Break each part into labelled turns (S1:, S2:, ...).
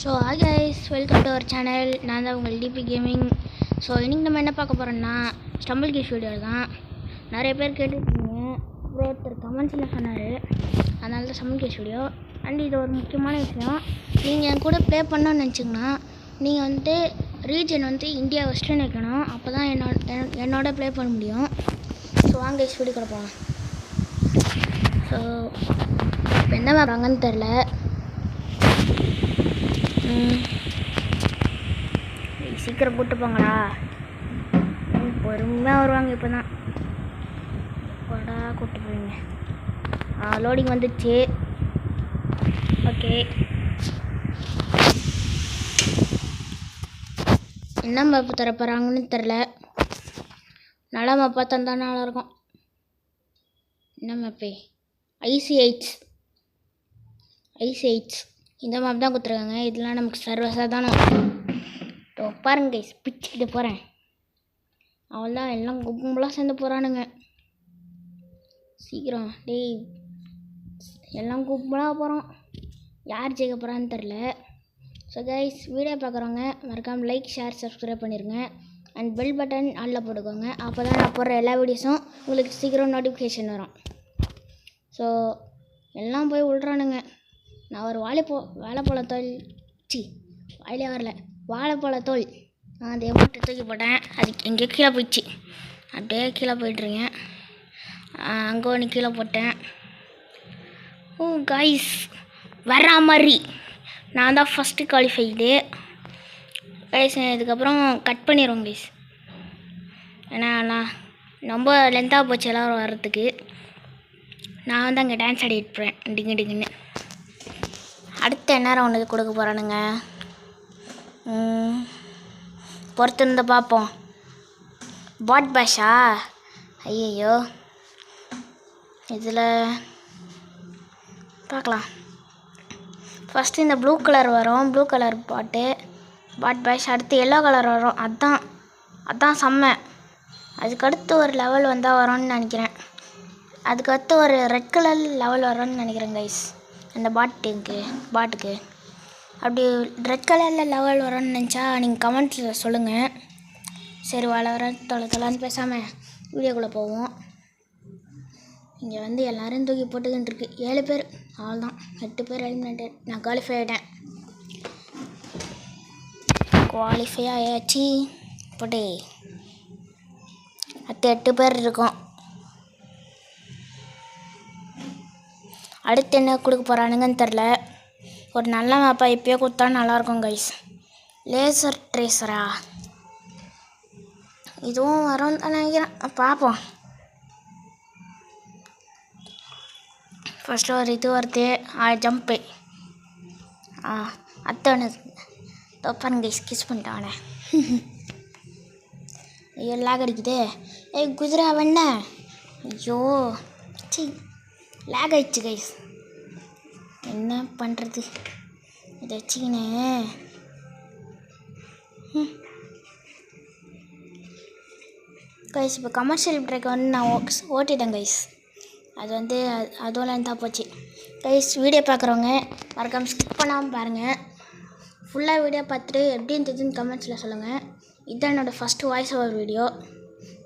S1: So hi guys, welcome to our channel. நான் தான் உங்கள் டிபி கேமிங். ஸோ இன்றைக்கி நம்ம என்ன பார்க்க போகிறோன்னா ஸ்டம்பிள் கேஸ் வீடியோ தான். நிறைய பேர் கேட்டுருக்கீங்க, அப்புறம் ஒருத்தர் கமெண்ட்ஸில் சொன்னார், அதனால தான் ஸ்டம்பிள் கேஸ் வீடியோ. அண்ட் இது ஒரு முக்கியமான விஷயம், நீங்கள் என் கூட ப்ளே பண்ணணும்னு நினச்சிங்கன்னா நீங்கள் வந்துட்டு ரீஜன் வந்து இந்தியா வெஸ்டர்ன் வைக்கணும். அப்போ தான் என்னோட ப்ளே பண்ண முடியும். ஸோ வாங்க கைஸ் வீடியோ கூட போகலாம். ஸோ இப்போ என்ன வராங்கன்னு தெரில. சீக்கிரம் கூப்பிட்டு போங்களா, பொறுமையாக வருவாங்க. இப்போ தான் போடா கூப்பிட்டு போவீங்க. லோடிங் வந்துடுச்சு. ஓகே, என்ன மேப்பு தர போகிறாங்கன்னு தெரில. நல்லா மேப்பாக தந்தால் நல்லாயிருக்கும். என்ன மேப்பே? ஐசி8 இந்த மேப் தான் கொடுத்துருக்காங்க. இதெல்லாம் நமக்கு சர்வசாதாரணம். பாருங்க கைஸ், பிச்சுக்கிட்டு போகிறேன். அவள்தான் எல்லாம் கும்பலாக சேர்ந்து போகிறானுங்க. சீக்கிரம் டேய், எல்லாம் கும்பலாக போகிறோம். யார் ஜெயிக்க போகிறான்னு தெரில. ஸோ கைஸ், வீடியோ பார்க்குறவங்க மறக்காமல் லைக், ஷேர், சப்ஸ்கிரைப் பண்ணிடுங்க. அண்ட் பெல் பட்டன் ஆலில் போட்டுக்கோங்க. அப்போ தான் நான் போடுற எல்லா வீடியோஸும் உங்களுக்கு சீக்கிரம் நோட்டிஃபிகேஷன் வரும். ஸோ எல்லாம் போய் விட்றானுங்க. நான் ஒரு வாழைப்பழத்தோல் வாயிலே வரல, வாழைப்பழத்தோல் அதை மட்டும் தூக்கி போட்டேன். அதுக்கு எங்கேயோ கீழே போயிடுச்சு. அப்படியே கீழே போயிட்டுருக்கேன். அங்கே ஒன்று கீழே போட்டேன். ஓ காய்ஸ், வர்ற மாதிரி நான் தான் ஃபஸ்ட்டு குவாலிஃபைடு கைஸ். இதுக்கப்புறம் கட் பண்ணிடுவோம் கைஸ், ஏன்னா நான் ரொம்ப லென்த்தாக போச்சு எல்லோரும் வர்றதுக்கு. நான் வந்து அங்கே டான்ஸ் ஆடிட்டு போகிறேன் டிங்கு டிங்குன்னு. அடுத்து என்ன ரவுண்டுக்கு கொடுக்க போகிறானுங்க, பொறுத்திருந்து பார்ப்போம். பாட் பேஷா? ஐயோ, இதில் பார்க்கலாம். ஃபஸ்ட்டு இந்த ப்ளூ கலர் வரும், ப்ளூ கலர் பாட் பேஷ். அடுத்து எல்லோ கலர் வரும், அதான் செம்ம. அதுக்கடுத்து ஒரு லெவல் வந்தால் வரும்னு நினைக்கிறேன். அதுக்கடுத்து ஒரு ரெட் கலர் லெவல் வரும்னு நினைக்கிறேன் கைஸ். அந்த பாட்டுக்கு அப்படி ரெட் கலரில் லெவல் வரும்னு நினச்சா நீங்கள் கமெண்ட்ஸில் சொல்லுங்கள். சரி, தொலைன்னு பேசாமல் வீடியோக்குள்ளே போவோம். இங்கே வந்து எல்லோரும் தூக்கி போட்டுக்கிட்டு இருக்கு. 7 பேர், அவ்வளோதான். 8 பேர் எலிமினேட்டட். நான் குவாலிஃபை ஆயாச்சு. போட்டு அடுத்து 8 பேர் இருக்கோம். அடுத்து என்ன கொடுக்க போகிறானுங்கன்னு தெரில. ஒரு நல்ல மேப்பா இப்போயே கொடுத்தா நல்லாயிருக்கும் கைஸ். லேசர் ட்ரேசரா? இதுவும் வரும்னு தான் நினைக்கிறேன், பார்ப்போம். ஃபஸ்ட்டு ஒரு இது வருது, ஜம்ப்பு. அத்தனை தப்பான கைஸ், கிஸ் பண்ணிட்டானே. ஐயோ லேக் அடிக்குது. குதிரை வண்ண, ஐயோ லேக் ஆயிடுச்சு கைஸ். என்ன பண்ணுறது, இதை வச்சுக்கினேன். கைஸ், இப்போ கமர்ஷியல் பிரேக் வந்து நான் ஓட்டிட்டேன் கைஸ். அது வந்து அதுவும் லென்த்தாக போச்சு கைஸ். வீடியோ பார்க்குறவங்க மறக்காமல் ஸ்கிப் பண்ணாமல் பாருங்கள். ஃபுல்லாக வீடியோ பார்த்துட்டு எப்படி இருந்ததுன்னு கமெண்ட்ஸில் சொல்லுங்கள். இதுதான் என்னோடய ஃபஸ்ட்டு வாய்ஸ் ஓவர் வீடியோ.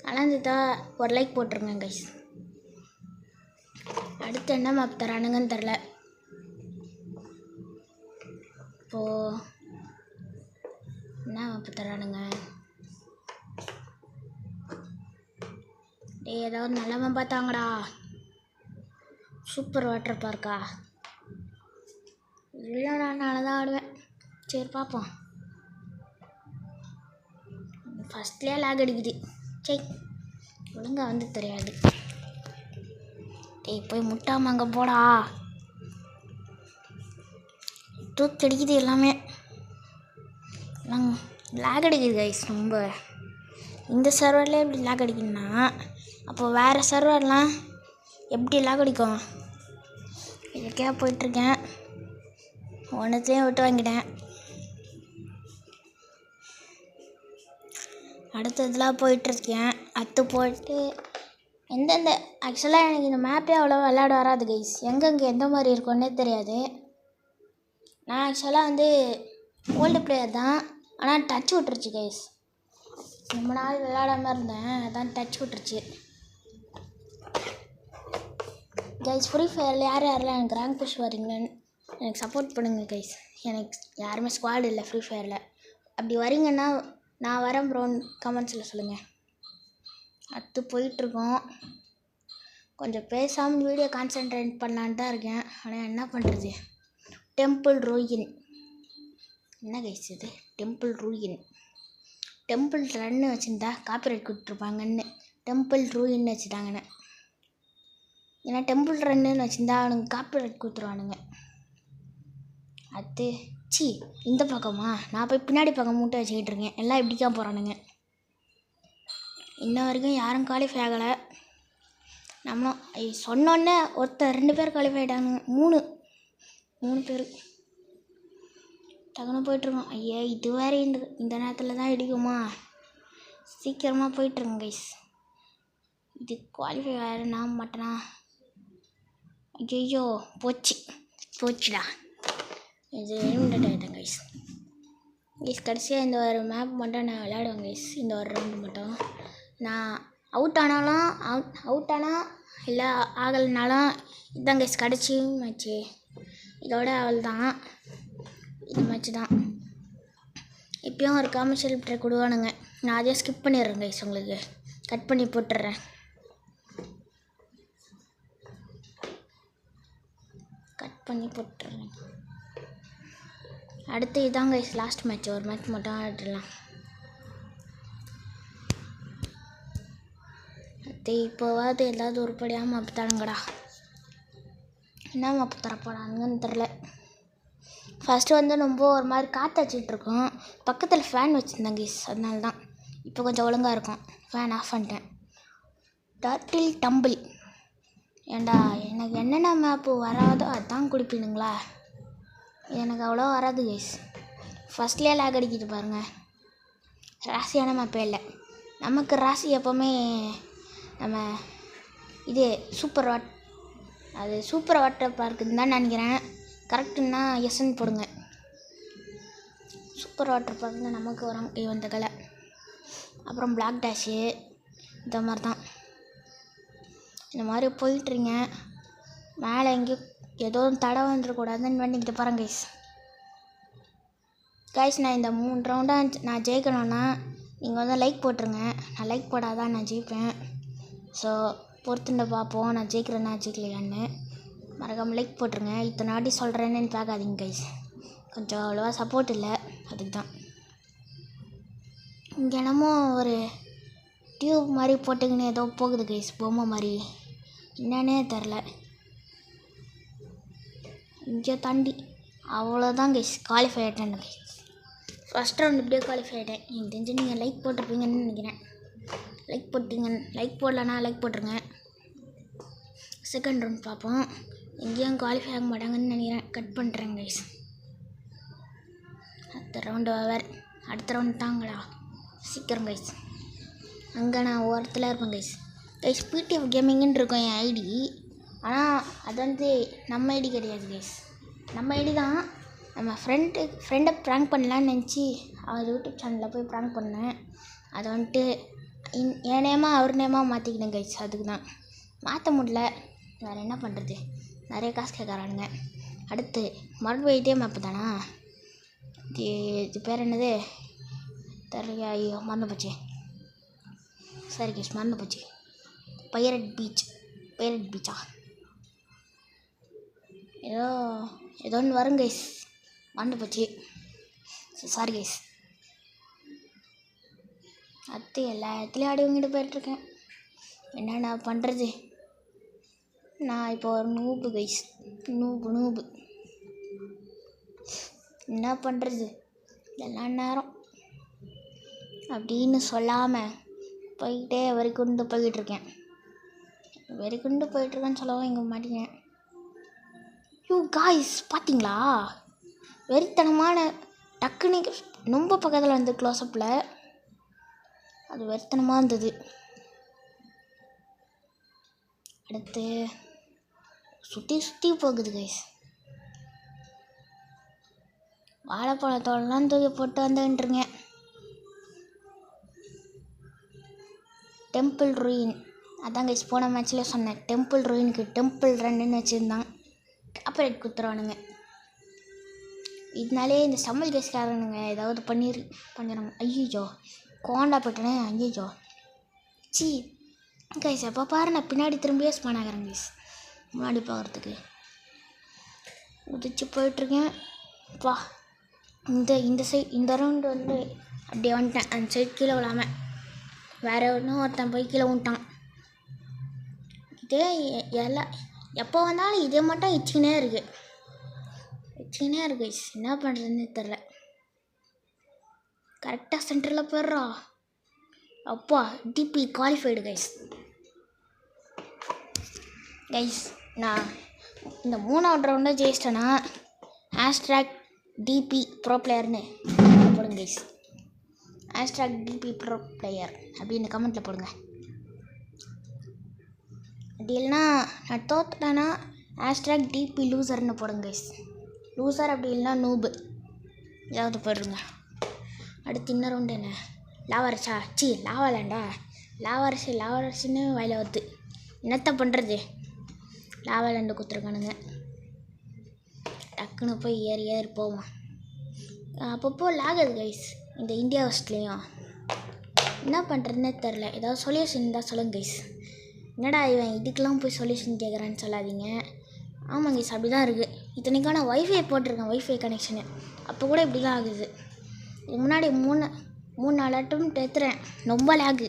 S1: ஆனால் இருந்துட்டா ஒரு லைக் போட்டுருங்க கைஸ். அடுத்து என்ன மேப் தரானுங்கன்னு தெரில. இப்போது என்ன மேப் தரானுங்க? ஏதாவது நல்ல மேப் பார்த்தாங்கடா. சூப்பர் வாட்டர் பார்க்கா? இல்லை, நான் நல்லா தான் ஆடுவேன். சரி பார்ப்போம். ஃபஸ்ட்லேயே லேக் அடிக்குது. சரி, ஒழுங்காக வந்து தெரியாது. போய் முட்டாமல் அங்கே போடா. தூக்கி அடிக்குது எல்லாமே. லேக் அடிக்குது கைஸ் ரொம்ப. இந்த சர்வரில் எப்படி லேக் அடிக்குதுன்னா, அப்போ வேறு சர்வர்லாம் எப்படி லேக் அடிக்கும்? இதுக்கே போயிட்டுருக்கேன், ஒன்றுத்தையும் விட்டு வாங்கிட்டேன். அடுத்ததெல்லாம் போயிட்டுருக்கேன். போயிட்டு எந்தெந்த ஆக்சுவலாக எனக்கு இந்த மேப்பே அவ்வளோ விளையாட வராது கைஸ். எங்கெங்கே எந்த மாதிரி இருக்குன்னே தெரியாது. நான் ஆக்சுவலாக வந்து ஓல்டு பிளேயர் தான், ஆனால் டச் விட்டுருச்சு கைஸ். ரொம்ப நாள் விளையாடாமல் இருந்தேன், அதான் டச் விட்டுருச்சு கைஸ். ஃப்ரீ ஃபயரில் யாரெல்லாம் எனக்கு ரேங்க் புஷ் வரீங்கன்னு எனக்கு சப்போர்ட் பண்ணுங்கள் கைஸ். எனக்கு யாருமே ஸ்குவாட் இல்லை ஃப்ரீ ஃபயரில். அப்படி வரீங்கன்னா நான் வரேன் ப்ரோன்னு கமெண்ட்ஸில் சொல்லுங்கள். அடுத்து போயிட்டுருக்கோம். கொஞ்சம் பேசாமல் வீடியோ கான்சென்ட்ரேட் பண்ணலான்னு தான் இருக்கேன், ஆனால் என்ன பண்ணுறது. டெம்பிள் ரூயின் என்ன கைஸ் இது? Temple ruin. டெம்பிள் ரன்னு வச்சுருந்தா காப்பிரைட் கொடுத்துருப்பாங்கன்னு டெம்பிள் ரூயின்னு வச்சுட்டாங்கன்னு. ஏன்னா டெம்பிள் ரன்னுன்னு வச்சுருந்தா அவனுங்க காப்பிரைட் கொடுத்துருவானுங்க. அது இந்த பக்கமா நான் போய் பின்னாடி பக்கம் மூட்டை வச்சுக்கிட்டு இருக்கேன். எல்லாம் இப்படிக்கா போகிறானுங்க. இன்ன வரைக்கும் யாரும் குவாலிஃபை ஆகலை. நம்மளும் சொன்னோன்னே ஒருத்தர் 2 பேர் குவாலிஃபை ஆகிட்டானுங்க. 3 பேர் டக்குன்னு போயிட்டுருக்கோம். ஐயா இது வேறு இந்த நேரத்தில் தான் இடிக்குமா? சீக்கிரமாக போயிட்டுருங்க கைஸ். இது குவாலிஃபை வேறு நான் மாட்டேனா? ஐயோ போச்சுடா. இது எலிமினேட் ஆகிட்டேன் கைஸ். கடைசியாக இந்த ஒரு மேப் மட்டும் நான் விளையாடுவேன் கைஸ். இந்த ஒரு ரவுண்டு மட்டும் நான் அவுட் ஆனால் இல்லை ஆகலைனாலும் இதுதான் கைஸ் கடைசி மேட்ச்சு. இதோட அவள் தான் இது மேட்ச்சு தான். இப்போயும் ஒரு கமர்ஷியல் பிரேக் விடுவானுங்க. நான் அதையே ஸ்கிப் பண்ணிடுறேன் கைஸ். உங்களுக்கு கட் பண்ணி போட்டுடுறேன். அடுத்து இதாங்க கைஸ் லாஸ்ட் மேட்ச். ஒரு மேட்ச் மட்டும் ஆடிடலாம். அடுத்து இப்போவாது ஏதாவது உருப்படியாக மாப்பு தரங்கடா. என்ன மாப்பு தரப்போடாங்கன்னு தெரில. ஃபஸ்ட்டு வந்து ரொம்ப ஒரு மாதிரி காற்று வச்சிட்ருக்கோம். பக்கத்தில் ஃபேன் வச்சுருந்தேன் கைஸ், அதனால தான் இப்போ கொஞ்சம் ஒழுங்காக இருக்கும். ஃபேன் ஆஃப் பண்ணிட்டேன். Turtle tumble. ஏண்டா எனக்கு என்னென்ன மேப்பு வராதோ அதுதான் குடிப்பீனுங்களா? எனக்கு அவ்வளோ வராது கைஸ். ஃபஸ்ட்லேயே லேக் அடிக்கிட்டு பாருங்கள். ராசியான மேப்பே இல்லை. நமக்கு ராசி எப்போவுமே நம்ம இது சூப்பர் வாட்டர் பார்க்குன்னு தான் நினைக்கிறேன். கரெக்டுன்னா எஸ்ன்னு போடுங்க. சூப்பர் வாட்டர் பார்க்கு நமக்கு வரும் இந்த கலை. அப்புறம் பிளாக் டேஷு இந்த மாதிரி தான். இந்த மாதிரி போயிட்டுருங்க. மேலே எங்கேயும் ஏதோ தடை வந்துடக்கூடாதுன்னு பண்ணிக்கிட்டு பாருங்க கைஸ். நான் இந்த 3 ரவுண்டாக நான் ஜெயிக்கணும்னா நீங்கள் வந்து லைக் போட்டுருங்க. நான் லைக் போடாதான் நான் ஜெயிப்பேன். ஸோ பொறுத்துட்டு பார்ப்போம் நான் ஜெயிக்கிறேன்னா ஜெயிக்கலையான்னு. மறக்காமல் லைக் போட்டுருங்க. இத்தனை வாட்டி சொல்கிறேன்னு பார்க்காதீங்க கைஸ். கொஞ்சம் அவ்வளோவா சப்போர்ட் இல்லை, அதுக்கு தான். இங்கே என்னமோ ஒரு டியூப் மாதிரி போட்டுக்கின்னு ஏதோ போகுது கைஸ், பொம்மை மாதிரி. என்னன்னே தெரில. இங்கே தாண்டி அவ்வளோதான் கைஸ் குவாலிஃபை ஆகிட்டேன் கைஸ். ஃபஸ்ட் ரவுண்ட் இப்படியே குவாலிஃபை ஆகிட்டேன். எனக்கு தெரிஞ்சு நீங்கள் லைக் போட்டிருப்பீங்கன்னு நினைக்கிறேன். லைக் போடலன்னா லைக் போட்டுருங்க. செகண்ட் ரவுண்ட் பார்ப்போம். எங்கேயும் குவாலிஃபை ஆக மாட்டாங்கன்னு நினைக்கிறேன். கட் பண்ணுறேன் கைஸ். அடுத்த ரவுண்டு தாங்களா சீக்கிரம் கைஸ். அங்கே நான் ஓரத்தில் இருப்பேன் கைஸ். பிடிஎஃப் கேமிங்குன்னு இருக்கும் என் ஐடி. ஆனால் அது வந்து நம்ம ஐடி கிடையாது கைஸ். நம்ம ஐடி தான். நம்ம ஃப்ரெண்டை ப்ராங்க் பண்ணலான்னு நினச்சி அவர் யூடியூப் சேனலில் போய் ப்ராங்க் பண்ணேன். அதை வந்துட்டு என் நேமாக அவர் நேமாக மாற்றிக்கினேன் கைஸ். அதுக்கு தான் மாற்ற முடியல, வேறு என்ன பண்ணுறது. நிறைய காசு கேட்குறானுங்க. அடுத்து மறுபடியும் இதே மேப்பு தானா? இது பேர் என்னது தெரியல. ஐயோ மறந்து போச்சு. சரி கைஸ் மறந்து போச்சு. பைரட் பீச்சா ஏதோ ஒன்று வரும் கைஸ், மறந்து போச்சு. Sorry guys. அடுத்து எல்லா இடத்துலையும் ஆடி வாங்கிட்டு போயிட்டுருக்கேன். என்னென்ன பண்ணுறது. நான் இப்போ ஒரு நூபு கைஸ். நூபு என்ன பண்ணுறது. எல்லா நேரம் அப்படின்னு சொல்லாமல் போய்கிட்டே வெறிக்குண்டு போயிட்டுருக்கேன்னு சொல்லவும் இங்கே மாட்டேங்க. காய்ஸ் பார்த்தீங்களா, வெறித்தனமான டக்குன்னு ரொம்ப பக்கத்தில் வந்து க்ளோஸ்அப்பில் அது வெறித்தனமாக இருந்தது. அடுத்து சுற்றி போகுது கைஸ். வாழைப்பழத்தோடலாம் தூக்கி போட்டு வந்துட்டுருங்க. டெம்பிள் ரூயின் அதான் கைஸ் போன மேட்ச்சில் சொன்னேன். டெம்பிள் ரூயினுக்கு டெம்பிள் ரன்னுன்னு வச்சுருந்தான். காப்பரேட் குத்துறானுங்க. இதனாலே இந்த சமையல் கேஸ்காரனுங்க ஏதாவது பண்ணிடுறாங்க. ஐயோ கோண்டா போட்டனே. ஐயோ சி கைஸ் எப்போ பாரு நான் பின்னாடி திரும்பியே ஸ்பான் ஆகிறேன் கைஸ். முன்னாடி பார்க்குறதுக்கு உதிச்சு போயிட்டுருக்கேன். வா இந்த சைட் இந்த ரவுண்டு வந்து அப்படியே வந்துட்டேன். அந்த சைடு கீழே விழாமல் வேறு ஒருத்தன் போய் கீழே விட்டான். இதே எல்லாம் எப்போ வந்தாலும் இதே மட்டும் வச்சுக்கினே இருக்கு. என்ன பண்ணுறதுன்னு தெரில. கரெக்டாக சென்டரில் போயிடுறா. அப்பா டிபி குவாலிஃபைடு கைஸ் நான் இந்த 3வது ரவுண்டை ஜெயிச்சிட்டேன்னா ஹேஷ்ட்ராக் டிபி ப்ரோ பிளேயர்னு போடுங்க கைஸ். ஹேஷ்ட்ராக் டிபி ப்ரோ பிளேயர் அப்படின்னு கமெண்ட்டில் போடுங்க. அப்படி இல்லைனா நான் தோத்துட்டேன்னா ஹேஷ்ட்ராக் டிபி லூசர்னு போடுங்க கைஸ். லூசர் அப்படி இல்லைனா நூபு ஏதாவது போடுங்க. அடுத்து இன்னும் ரவுண்டு என்ன லாவரசா லாவாலேண்டா லாவரசின்னு வாயில் வருது. என்னத்த பண்ணுறது லாவாலேண்டு கொடுத்துருக்கானுங்க. டக்குன்னு போய் ஏறி போவோம். அப்பப்போ லாகுது கைஸ் இந்த இந்தியா ஹோஸ்ட்லேயும். என்ன பண்ணுறதுன்னே தெரில. ஏதாவது சொல்யூஷன் இருந்தால் சொல்லுங்க கைஸ். என்னடா இவன் இதுக்கெல்லாம் போய் சொல்யூஷன் கேட்குறான்னு சொல்லாதீங்க. ஆமாம் கைஸ் அப்படி தான் இருக்குது. இத்தனைக்கான வைஃபை போட்டிருக்கேன். வைஃபை கனெக்ஷனு அப்போ கூட இப்படி தான் ஆகுது. இதுக்கு முன்னாடி 3-4 அட்டம் எடுத்துறேன். ரொம்ப லேகு.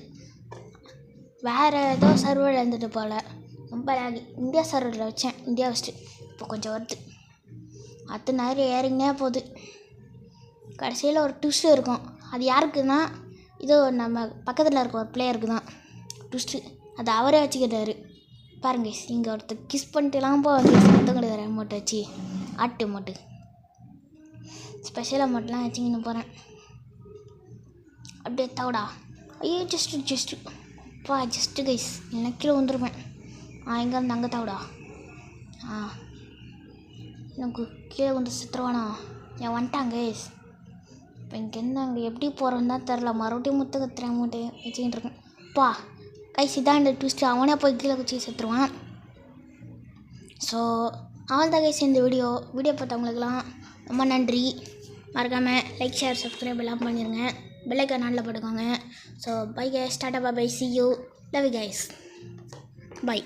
S1: வேறு ஏதோ சர்வர் இருந்துட்டு போல் ரொம்ப லேகு. இந்தியா சர்வரில் வச்சேன். இந்தியா ஃபஸ்ட்டு இப்போ கொஞ்சம் வருது. அத்தனை நேரம் ஏறிங்கனே போகுது. கடைசியில் ஒரு ட்விஸ்ட்டு இருக்கும். அது யாருக்குன்னா இதோ நம்ம பக்கத்தில் இருக்க ஒரு பிளேயருக்கு தான் ட்விஸ்ட்டு. அது அவரே வச்சுக்கிட்டாரு பாருங்க. இங்கே ஒருத்தர் கிஸ் பண்ணிட்டுலாம் போவாங்க. சத்தம் கிடையாது. அமௌண்ட் வச்சு ஆட்டு அமௌண்ட்டு ஸ்பெஷல் அமௌண்ட்லாம் வச்சுக்கின்னு போகிறேன். அப்படியே தவடா. ஐயோ ஜஸ்ட்டு கைஸ் என்ன கீழே வந்துருவேன். எங்கேருந்து அங்கே தவடா. எனக்கு கீழே வந்து சித்திரவானா ஏன் வந்துட்டாங்க கைஸ். இப்போ இங்கேருந்து அங்கே எப்படி போகிறோன்னு தான் தெரில. மறுபடியும் முத்துக்கத்துறேன் அமௌண்ட்டு வச்சுக்கிட்டு இருக்கேன். கைஸ் இதான் இந்த ட்விஸ்ட்டு. அவனே போய் கீழே வச்சு செத்துருவான். ஸோ அவள் தான் கைஸ் இந்த வீடியோ பார்த்தவங்களுக்குலாம் ரொம்ப நன்றி. மறக்காமல் லைக் ஷேர் சப்ஸ்கிரைப் எல்லாம் பண்ணிடுங்க. பெல் ஐக்கான் ஆன்ல போட்டுக்கோங்க. So bye guys. டாடா bye. See you. Love you guys. Bye.